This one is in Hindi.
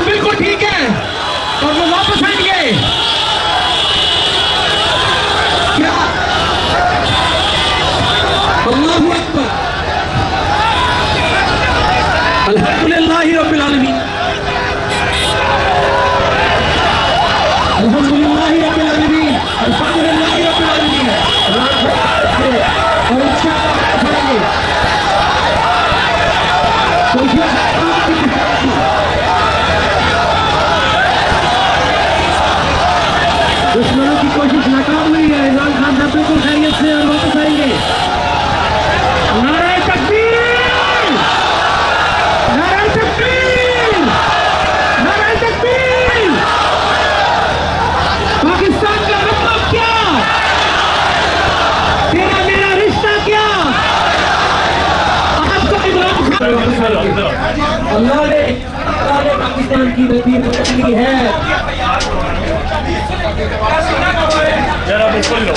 बिल्कुल ठीक है और वो वापस आएंगे। क्या अल्लाहु अकबर, अल्हम्दुलिल्लाहि रब्बिल आलमीन, अल्हम्दुलिल्लाहि रब्बिल आलमीन, अल्हम्दुलिल्लाहि रब्बिल आलमीन। और इंशाअल्लाह करेंगे दुश्मनों की कोशिश नाकाम हुई है। इमरान खान साहब बिल्कुल खैरियत से और वापस आएंगे। नारे तकबीर, नारे तकबीर, नारे तकबीर। पाकिस्तान का मतलब क्या, तेरा मेरा रिश्ता क्या। आपको इमरान खान अल्लाह ने पाकिस्तान की नसीब बदली है। जरा बिल्कुल लो